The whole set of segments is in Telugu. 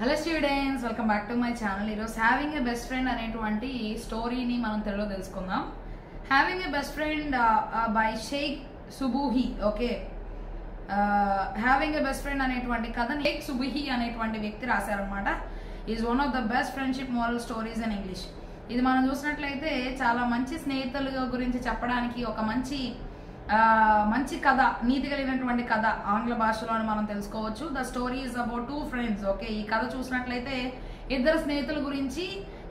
Hello students, welcome back to my channel. ఈరోజు హ్యావింగ్ ఏ బెస్ట్ ఫ్రెండ్ అనేటువంటి స్టోరీని మనం తెలుగులో తెలుసుకుందాం. Having a best friend by Shaikh Subuhi. Okay, having a best friend అనేటువంటి కథని షేక్ సుబూహి అనేటువంటి వ్యక్తి రాశారనమాట. Is one of the best friendship moral stories in English. ఇది మనం చూసినట్లయితే చాలా మంచి స్నేహితుల గురించి చెప్పడానికి ఒక మంచి కథ, నీతి కలిగినటువంటి కథ ఆంగ్ల భాషలో మనం తెలుసుకోవచ్చు. The story is about two friends. Okay, ఈ కథ చూసినట్లయితే ఇద్దరు స్నేహితుల గురించి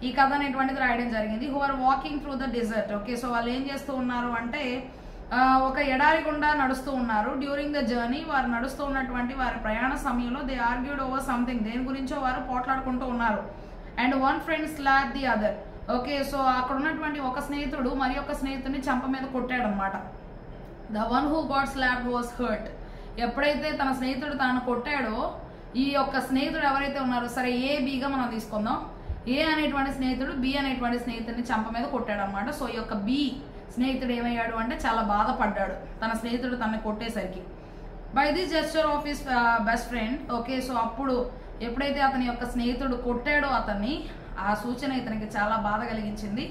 ఈ కథ అనేటువంటిది రాయడం జరిగింది. Who are walking through the desert. Okay, so వాళ్ళు ఏం చేస్తూ ఉన్నారు అంటే ఒక ఎడారి గుండా నడుస్తూ ఉన్నారు. డ్యూరింగ్ ద జర్నీ, వారు నడుస్తూ ఉన్నటువంటి వారి ప్రయాణ సమయంలో దే ఆర్గ్యూడ్ ఓవర్ సంథింగ్, దేని గురించో వారు పోట్లాడుకుంటూ ఉన్నారు. And one friend slap the other. Okay, so అక్కడ ఉన్నటువంటి ఒక స్నేహితుడు మరి ఒక స్నేహితుడిని చెంప మీద కొట్టాడు అనమాట. The one who got slapped was hurt. ఎప్పుడైతే తన స్నేహితుడు తనను కొట్టాడో, ఈ యొక్క స్నేహితుడు ఎవరైతే ఉన్నారో, సరే ఏ బిగా మనం తీసుకుందాం. ఏ అనేటువంటి స్నేహితుడు బి అనేటువంటి స్నేహితుడిని చెంప మీద కొట్టాడు అనమాట. సో ఈ యొక్క బి స్నేహితుడు ఏమయ్యాడు అంటే చాలా బాధపడ్డాడు తన స్నేహితుడు తనని కొట్టేసరికి. By this gesture of his best friend. Okay, so అప్పుడు ఎప్పుడైతే అతని యొక్క స్నేహితుడు కొట్టాడో అతన్ని, ఆ సూచన ఇతనికి చాలా బాధ కలిగించింది.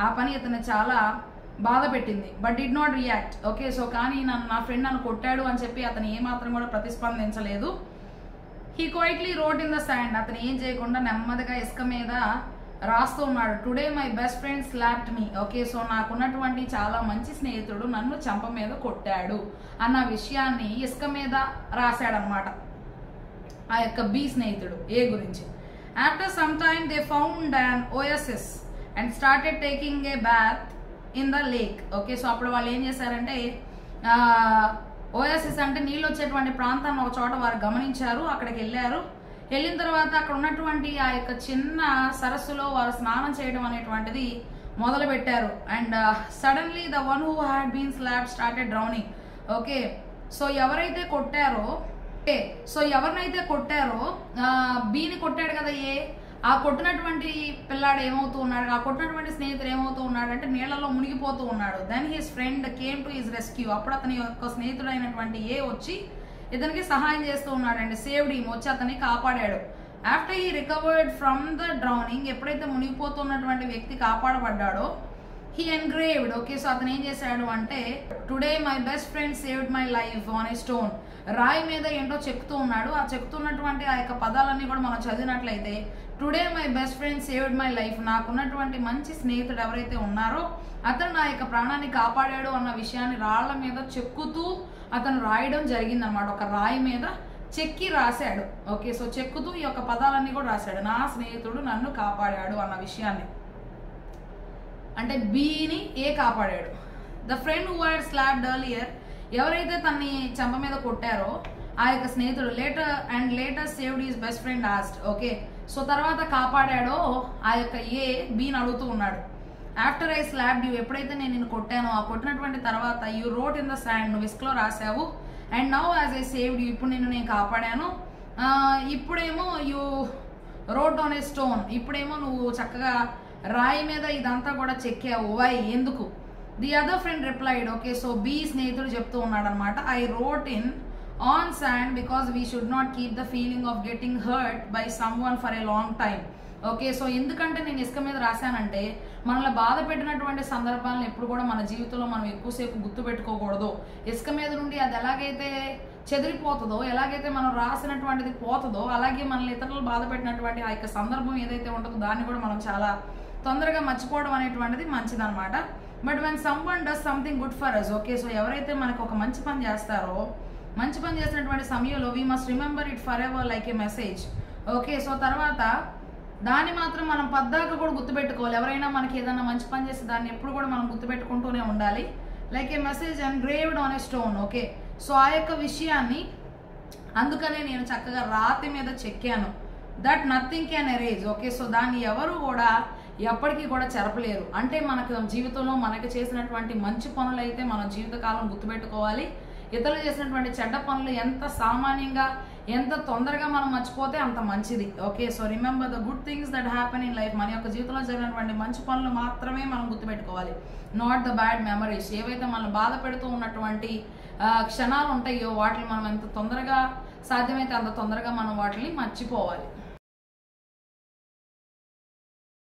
ఆ పని ఇతన్ని చాలా బాధ పెట్టింది. But did not react. Okay, so కానీ నా ఫ్రెండ్ నన్ను కొట్టాడు అని చెప్పి అతను ఏమాత్రం కూడా ప్రతిస్పందించలేదు. He quietly wrote in the sand. అతను ఏం చేయకుండా నెమ్మదిగా ఇసుక మీద రాస్తూ ఉన్నాడు. Today my best friend slapped me. Okay, so నాకున్నటువంటి చాలా మంచి స్నేహితుడు నన్ను చెంప మీద కొట్టాడు అన్న విషయాన్ని ఇసుక మీద రాశాడనమాట ఆ యొక్క బి స్నేహితుడు ఏ గురించి. After some time they found an oasis and started taking a bath in the lake. Okay, so అప్పుడు వాళ్ళు ఏం చేశారంటే ఓఎస్ఎస్ అంటే నీళ్ళు వచ్చేటువంటి ప్రాంతాన్ని ఒక చోట వారు గమనించారు. అక్కడికి వెళ్ళిన తర్వాత అక్కడ ఉన్నటువంటి ఆ యొక్క చిన్న సరస్సులో వారు స్నానం చేయడం అనేటువంటిది మొదలు పెట్టారు. And suddenly the one who had been slapped started drowning. Okay, so ఎవరైతే కొట్టారో బీని కొట్టాడు కదా ఆ కొట్టినటువంటి పిల్లాడు ఏమవుతూ ఉన్నాడు, ఆ కొట్టినటువంటి స్నేహితుడు ఏమవుతూ ఉన్నాడు అంటే నీళ్లలో మునిగిపోతూ ఉన్నాడు. Then his friend came to his rescue. అప్పుడు అతని యొక్క స్నేహితుడు అయినటువంటి వచ్చి ఇతనికి సహాయం చేస్తూ ఉన్నాడు. అండ్ సేవ్డ్ హిమ్, వచ్చి అతన్ని కాపాడాడు. After he recovered from the drowning, ఎప్పుడైతే మునిగిపోతున్నటువంటి వ్యక్తి కాపాడబడ్డాడో, హీ ఎన్గ్రేవ్డ్. ఓకే, సో అతను ఏం చేశాడు అంటే today my best friend saved my life on a stone. రాయి మీద ఏంటో చెప్తూ ఉన్నాడు. ఆ చెప్తున్నటువంటి ఆ యొక్క పదాలన్నీ కూడా మనం చదివినట్లయితే today my best friend saved my life, నాకున్నటువంటి మంచి స్నేహితుడు ఎవరైతే ఉన్నారో అతను నా యొక్క ప్రాణాన్ని కాపాడాడు అన్న విషయాన్ని రాళ్ల మీద చెక్కుతూ అతను రాయడం జరిగింది అనమాట. ఒక రాయి మీద చెక్కి రాశాడు. ఓకే, సో చెక్కుతూ ఈ యొక్క పదాలన్నీ కూడా రాశాడు. నా స్నేహితుడు నన్ను కాపాడాడు అన్న విషయాన్ని, అంటే బీని కాపాడాడు. The friend who had slapped earlier, ఎవరైతే తన్ని చెంప మీద కొట్టారో ఆ యొక్క స్నేహితుడు later saved his best friend asked. Okay, so తర్వాత కాపాడాడో ఆ యొక్క బీని అడుగుతూ ఉన్నాడు. ఆఫ్టర్ ఐ స్లాప్డ్ యూ, ఎప్పుడైతే నేను నిన్ను కొట్టానో ఆ కొట్టినటువంటి తర్వాత you wrote in the sand, నువ్వు ఇసుకలో రాసావు. And now as I saved you, ఇప్పుడు నేను కాపాడాను. ఇప్పుడేమో you wrote on a stone, ఇప్పుడేమో నువ్వు చక్కగా రాయి మీద ఇదంతా కూడా చెక్కావు. వై, ఎందుకు? The other friend replied. Okay, so B స్నేహితుడు చెప్తూ ఉన్నాడు అనమాట. I wrote in on sand because we should not keep the feeling of getting hurt by someone for a long time. Okay, so ఎందుకంటే నేను ఇసుక మీద రాశానంటే మనల్ని బాధ పెట్టినటువంటి సందర్భాలను ఎప్పుడు కూడా మన జీవితంలో మనం ఎక్కువసేపు గుర్తు పెట్టుకోకూడదు. ఇసుక మీద నుండి అది ఎలాగైతే చెదిరిపోతుందో, ఎలాగైతే మనం రాసినటువంటిది పోతుందో, అలాగే మనల్ని ఇతరులు బాధ పెట్టినటువంటి ఆ యొక్క సందర్భం ఏదైతే ఉంటుందో దాన్ని కూడా మనం చాలా తొందరగా మర్చిపోవడం అనేటువంటిది మంచిదన్నమాట. But when someone does something good for us. Okay, so ఎవరైతే మనకు ఒక మంచి పని చేస్తారో, మంచి పని చేసినటువంటి సమయంలో we must remember it for ever like a message. Okay, so తర్వాత దాన్ని మాత్రం మనం పద్దాక కూడా గుర్తుపెట్టుకోవాలి. ఎవరైనా మనకి ఏదైనా మంచి పని చేస్తే దాన్ని ఎప్పుడు కూడా మనం గుర్తుపెట్టుకుంటూనే ఉండాలి. Like a message engraved on a stone. Okay, so ఆ యొక్క విషయాన్ని అందుకనే నేను చక్కగా రాతి మీద చెక్కాను. That nothing can erase. Okay, so దాన్ని ఎవరు కూడా ఎప్పటికీ కూడా చెరపలేరు. అంటే మనకు జీవితంలో మనకి చేసినటువంటి మంచి పనులు అయితే మన జీవితకాలం గుర్తుపెట్టుకోవాలి. ఇతరులు చేసినటువంటి చెడ్డ పనులు ఎంత సామాన్యంగా ఎంత తొందరగా మనం మర్చిపోతే అంత మంచిది. Okay, so remember the good things that happen in life. మన యొక్క జీవితంలో జరిగినటువంటి మంచి పనులు మాత్రమే మనం గుర్తుపెట్టుకోవాలి. Not the bad memories. ఏవైతే మనం బాధ పెడుతూ ఉన్నటువంటి క్షణాలు ఉంటాయో వాటిని మనం ఎంత తొందరగా సాధ్యమైతే అంత తొందరగా మనం వాటిని మర్చిపోవాలి.